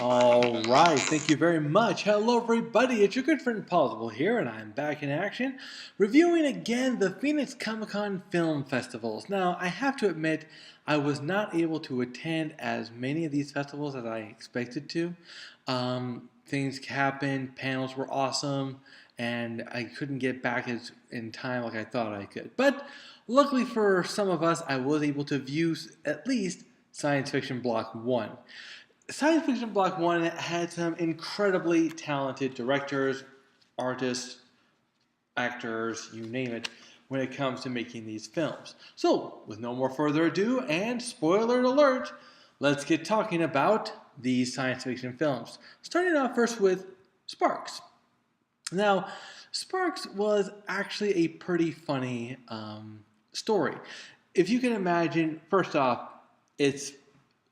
All right, thank you very much. Hello, everybody. It's your good friend Pozzible here, and I'm back in action, reviewing again the Phoenix Comicon film festivals. Now, I have to admit, I was not able to attend as many of these festivals as I expected to. Things happened, panels were awesome, and I couldn't get back in time like I thought I could. But luckily for some of us, I was able to view at least Science Fiction Block 1. Science Fiction Block 1 had some incredibly talented directors, artists, actors, you name it, when it comes to making these films. So, with no more further ado, and spoiler alert, let's get talking about these science fiction films. Starting off first with Sparks. Now, Sparks was actually a pretty funny story. If you can imagine, first off, it's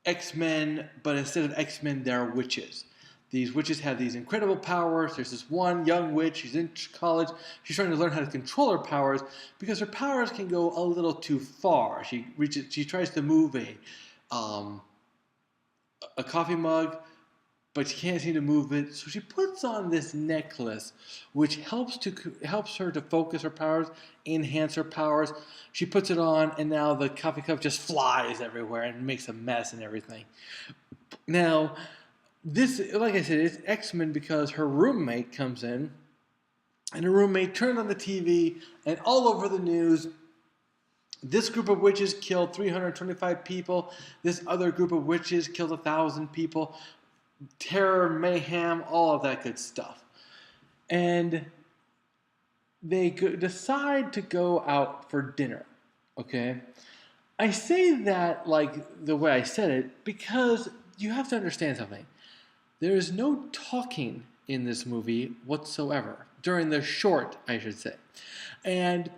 X-Men, but instead of X-Men, they're witches. These witches have these incredible powers. There's this one young witch. She's in college. She's trying to learn how to control her powers because her powers can go a little too far. She tries to move a coffee mug, but she can't seem to move it. So she puts on this necklace, which helps her to focus her powers, enhance her powers. She puts it on, and now the coffee cup just flies everywhere and makes a mess and everything. Now, this, like I said, it's X-Men because her roommate comes in, and her roommate turns on the TV, and all over the news, this group of witches killed 325 people. This other group of witches killed 1,000 people. Terror, mayhem, all of that good stuff. And they decide to go out for dinner. Okay? I say that like the way I said it because you have to understand something. There is no talking in this movie whatsoever. During the short, I should say. And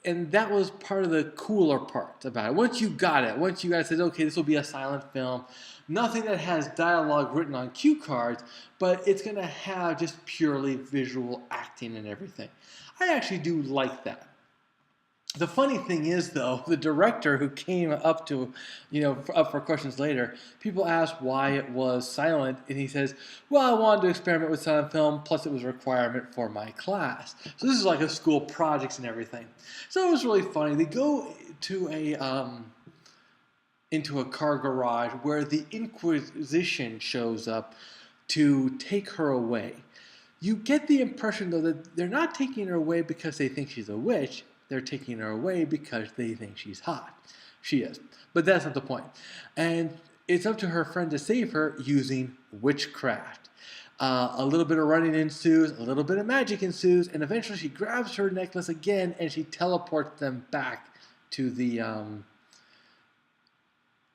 that was part of the cooler part about it. Once you got it, said, okay, this will be a silent film. Nothing that has dialogue written on cue cards, but it's going to have just purely visual acting and everything. I actually do like that. The funny thing is, though, the director who came up up for questions later, people asked why it was silent, and he says, well, I wanted to experiment with silent film, plus it was a requirement for my class. So this is like a school projects and everything. So it was really funny. They go to into a car garage where the Inquisition shows up to take her away. You get the impression, though, that they're not taking her away because they think she's a witch. They're taking her away because they think she's hot. She is. But that's not the point. And it's up to her friend to save her using witchcraft. A little bit of running ensues, a little bit of magic ensues, and eventually she grabs her necklace again and she teleports them back to the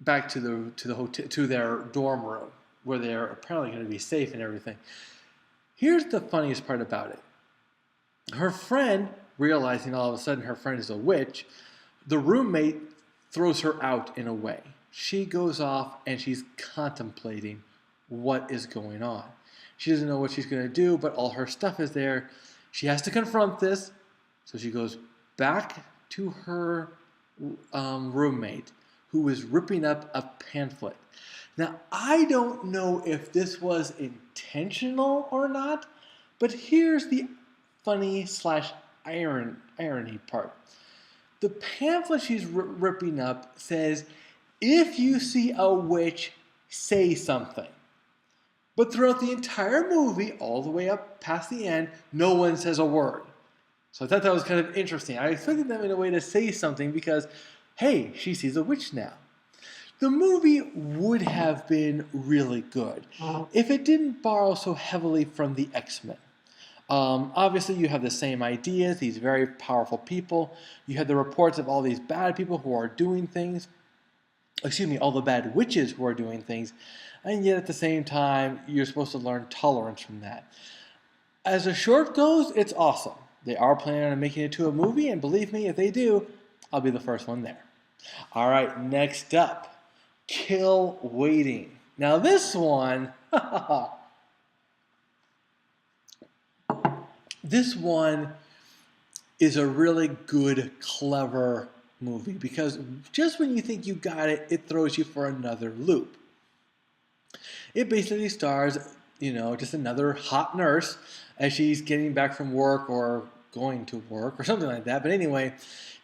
hotel, to their dorm room, where they're apparently going to be safe and everything. Here's the funniest part about it. Her friend, realizing all of a sudden her friend is a witch, the roommate throws her out in a way. She goes off and she's contemplating what is going on. She doesn't know what she's going to do, but all her stuff is there. She has to confront this, so she goes back to her roommate, who is ripping up a pamphlet. Now, I don't know if this was intentional or not, but here's the funny / irony part. The pamphlet she's ripping up says, if you see a witch, say something. But throughout the entire movie, all the way up past the end, no one says a word. So I thought that was kind of interesting. I expected them in a way to say something because, hey, she sees a witch now. The movie would have been really good if it didn't borrow so heavily from the X-Men. Obviously, you have the same ideas, these very powerful people. You have the reports of all these bad people who are doing things. All the bad witches who are doing things. And yet, at the same time, you're supposed to learn tolerance from that. As the short goes, it's awesome. They are planning on making it to a movie, and believe me, if they do, I'll be the first one there. All right, next up, Kill Waiting. Now, this one... This one is a really good, clever movie because just when you think you got it, it throws you for another loop. It basically stars, just another hot nurse as she's getting back from work or going to work or something like that. But anyway,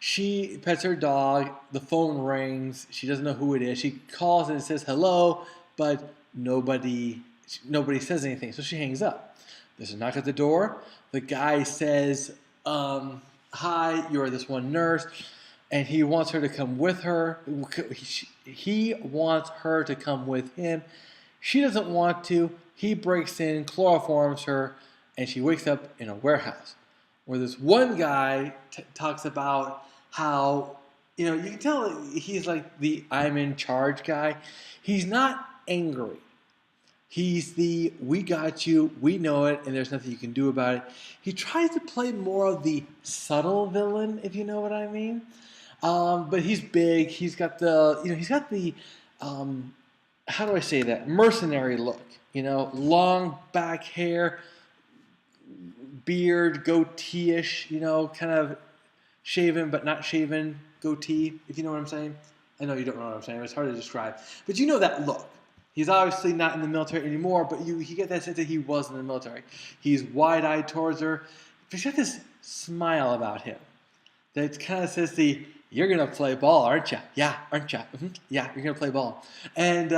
she pets her dog. The phone rings. She doesn't know who it is. She calls and it says hello, but nobody says anything. So she hangs up. There's a knock at the door. The guy says, hi, you're this one nurse. And he wants her to come with her. He wants her to come with him. She doesn't want to. He breaks in, chloroforms her, and she wakes up in a warehouse where this one guy talks about how, you can tell he's like the I'm in charge guy. He's not angry. He's the we got you, we know it, and there's nothing you can do about it. He tries to play more of the subtle villain, if you know what I mean. But he's big. He's got the, how do I say that? Mercenary look. Long back hair, beard, goatee-ish, kind of shaven but not shaven goatee, if you know what I'm saying. I know you don't know what I'm saying. It's hard to describe. But you know that look. He's obviously not in the military anymore, but you get that sense that he was in the military. He's wide-eyed towards her. He's got this smile about him that kind of says you're going to play ball, aren't you? Yeah, aren't you? Mm-hmm. Yeah, you're going to play ball. And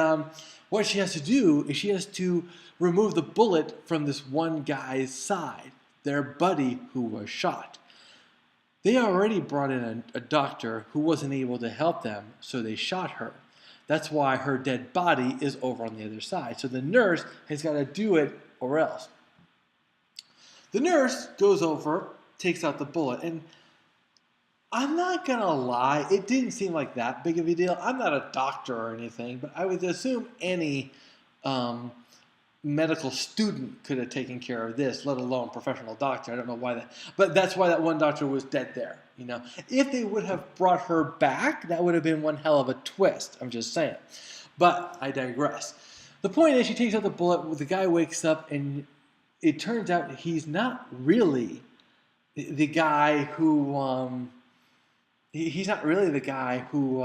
what she has to do is she has to remove the bullet from this one guy's side, their buddy who was shot. They already brought in a doctor who wasn't able to help them, so they shot her. That's why her dead body is over on the other side. So the nurse has got to do it or else. The nurse goes over, takes out the bullet, and I'm not going to lie, it didn't seem like that big of a deal. I'm not a doctor or anything, but I would assume any medical student could have taken care of this, let alone professional doctor. I don't know why that, but that's why that one doctor was dead there. If they would have brought her back, that would have been one hell of a twist. I'm just saying. But I digress. The point is, she takes out the bullet, the guy wakes up, and it turns out he's not really the guy who... He's not really the guy who,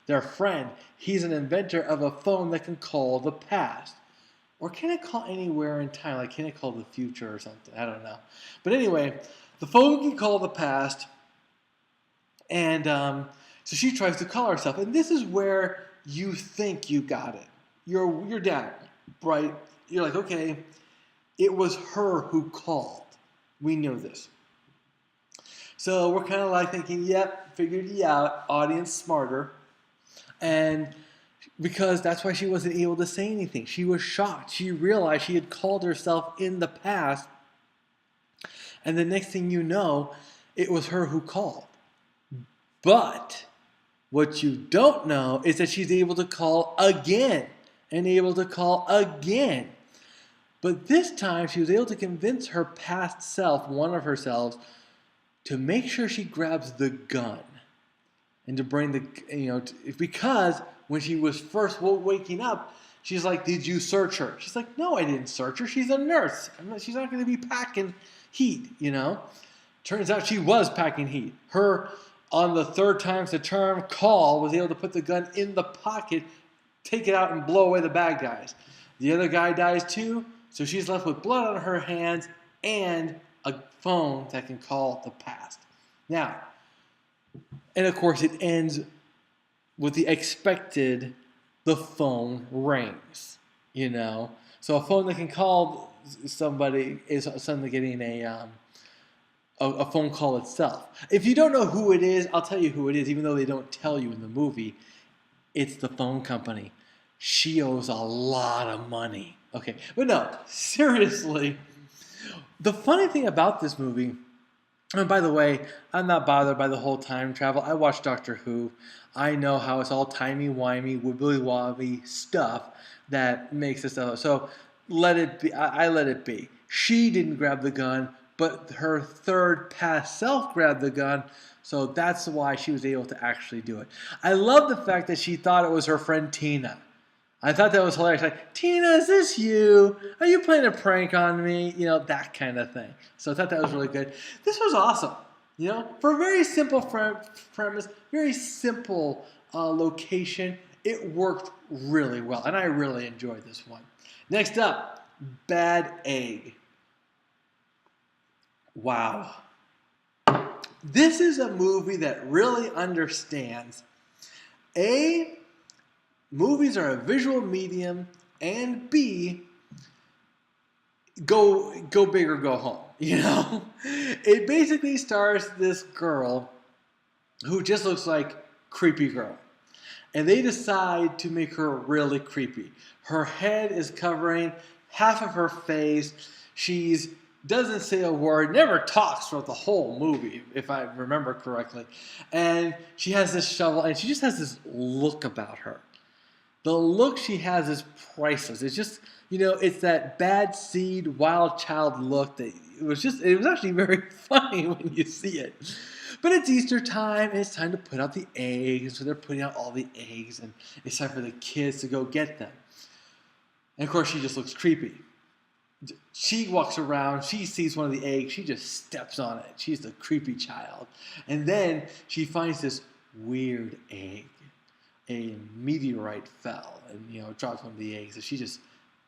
their friend. He's an inventor of a phone that can call the past. Or can it call anywhere in time? Like, can it call the future or something? I don't know. But anyway, the phone can call the past. And so she tries to call herself. And this is where you think you got it. You're down, right? You're like, okay, it was her who called. We know this. So we're kind of like thinking, yep, figured you out, audience smarter. And because that's why she wasn't able to say anything. She was shocked. She realized she had called herself in the past. And the next thing you know, it was her who called. But what you don't know is that she's able to call again and able to call again. But this time she was able to convince her past self, one of herselves, to make sure she grabs the gun and to bring the, because when she was first waking up, she's like, did you search her? She's like, no, I didn't search her. She's a nurse. She's not going to be packing heat, Turns out she was packing heat. Her, on the third time's the charm call, was able to put the gun in the pocket, take it out and blow away the bad guys. The other guy dies too, so she's left with blood on her hands and a phone that can call the past. Now, and of course it ends with the expected, the phone rings, So a phone that can call somebody is suddenly getting a phone call itself. If you don't know who it is, I'll tell you who it is, even though they don't tell you in the movie. It's the phone company. She owes a lot of money. Okay, but no, seriously. The funny thing about this movie, and by the way, I'm not bothered by the whole time travel. I watch Doctor Who. I know how it's all timey-wimey, wibbly-wobbly stuff that makes this stuff. So let it be. I let it be. She didn't grab the gun, but her third past self grabbed the gun. So that's why she was able to actually do it. I love the fact that she thought it was her friend Tina. I thought that was hilarious. Like, Tina, is this you? Are you playing a prank on me? That kind of thing. So I thought that was really good. This was awesome. You know, for a very simple premise, very simple location, it worked really well, and I really enjoyed this one. Next up, Bad Egg. Wow. This is a movie that really understands A, movies are a visual medium, and B, go big or go home. You know, it basically stars this girl who just looks like creepy girl, and they decide to make her really creepy. Her head is covering half of her face. She's doesn't say a word, never talks throughout the whole movie, if I remember correctly. And she has this shovel, and she just has this look about her. The look she has is priceless. It's just, you know, it's that bad seed, wild child look that it was actually very funny when you see it. But it's Easter time, and it's time to put out the eggs. So they're putting out all the eggs, and it's time for the kids to go get them. And of course, she just looks creepy. She walks around, she sees one of the eggs, she just steps on it. She's the creepy child. And then she finds this weird egg. A meteorite fell and, you know, dropped one of the eggs. So she just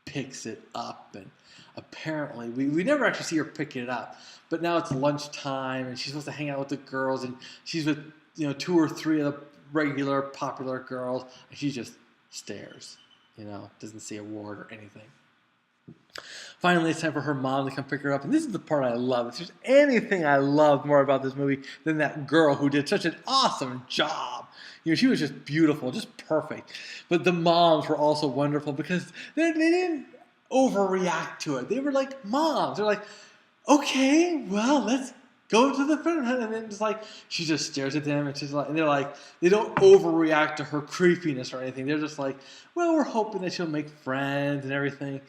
picks it up, and apparently we never actually see her picking it up. But now it's lunchtime, and she's supposed to hang out with the girls, and she's with, you know, 2 or 3 of the regular popular girls, and she just stares, you know, doesn't say a word or anything. Finally, it's time for her mom to come pick her up, and this is the part I love. If there's anything I love more about this movie than that girl who did such an awesome job. You know, she was just beautiful, just perfect. But the moms were also wonderful because they didn't overreact to it. They were like moms. They're like, okay, well, let's go to the front. And then just like, she just stares at them, and she's like, and they're like, they don't overreact to her creepiness or anything. They're just like, well, we're hoping that she'll make friends and everything.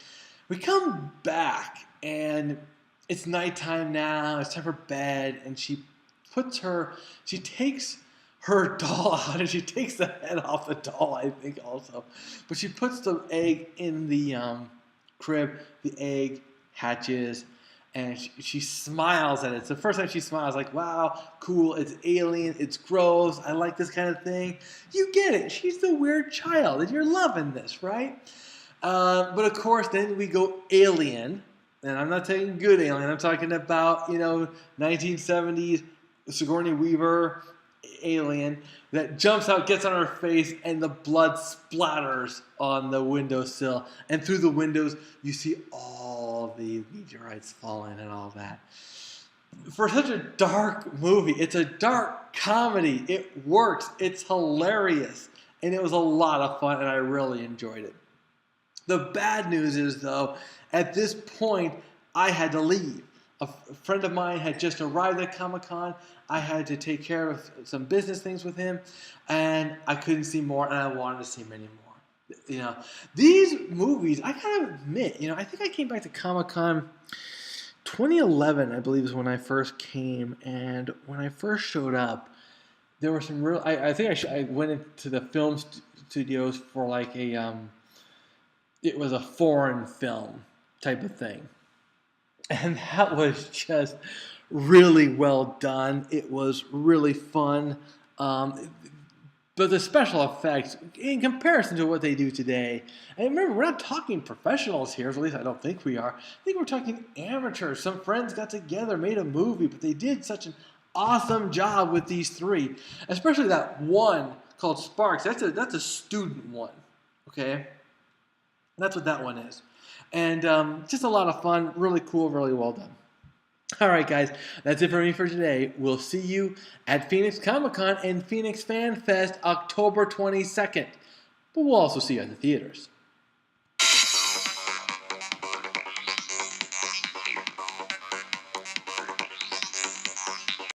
We come back, and it's nighttime now. It's time for bed, and she takes her doll out, and she takes the head off the doll, I think, also. But she puts the egg in the crib. The egg hatches, and she smiles at it. It's the first time she smiles, like, wow, cool, it's alien, it's gross, I like this kind of thing. You get it. She's the weird child, and you're loving this, right? But of course, then we go Alien, and I'm not talking good Alien. I'm talking about, you know, 1970s Sigourney Weaver alien that jumps out, gets on her face, and the blood splatters on the windowsill. And through the windows, you see all the meteorites falling and all that. For such a dark movie, it's a dark comedy. It works. It's hilarious. And it was a lot of fun, and I really enjoyed it. The bad news is, though, at this point, I had to leave. A friend of mine had just arrived at Comic-Con. I had to take care of some business things with him, and I couldn't see more, and I wanted to see many more. You know, these movies, I gotta admit, you know, I think I came back to Comic-Con 2011, I believe, is when I first came, and when I first showed up, there were some real. I think I went into the film studios for like a. It was a foreign film type of thing. And that was just really well done. It was really fun. But the special effects, in comparison to what they do today, and remember, we're not talking professionals here, at least I don't think we are. I think we're talking amateurs. Some friends got together, made a movie, but they did such an awesome job with these 3. Especially that one called Sparks. That's a student one, okay? That's what that one is. And just a lot of fun, really cool, really well done. All right, guys, that's it for me for today. We'll see you at Phoenix Comicon and Phoenix Fan Fest October 22nd. But we'll also see you at the theaters.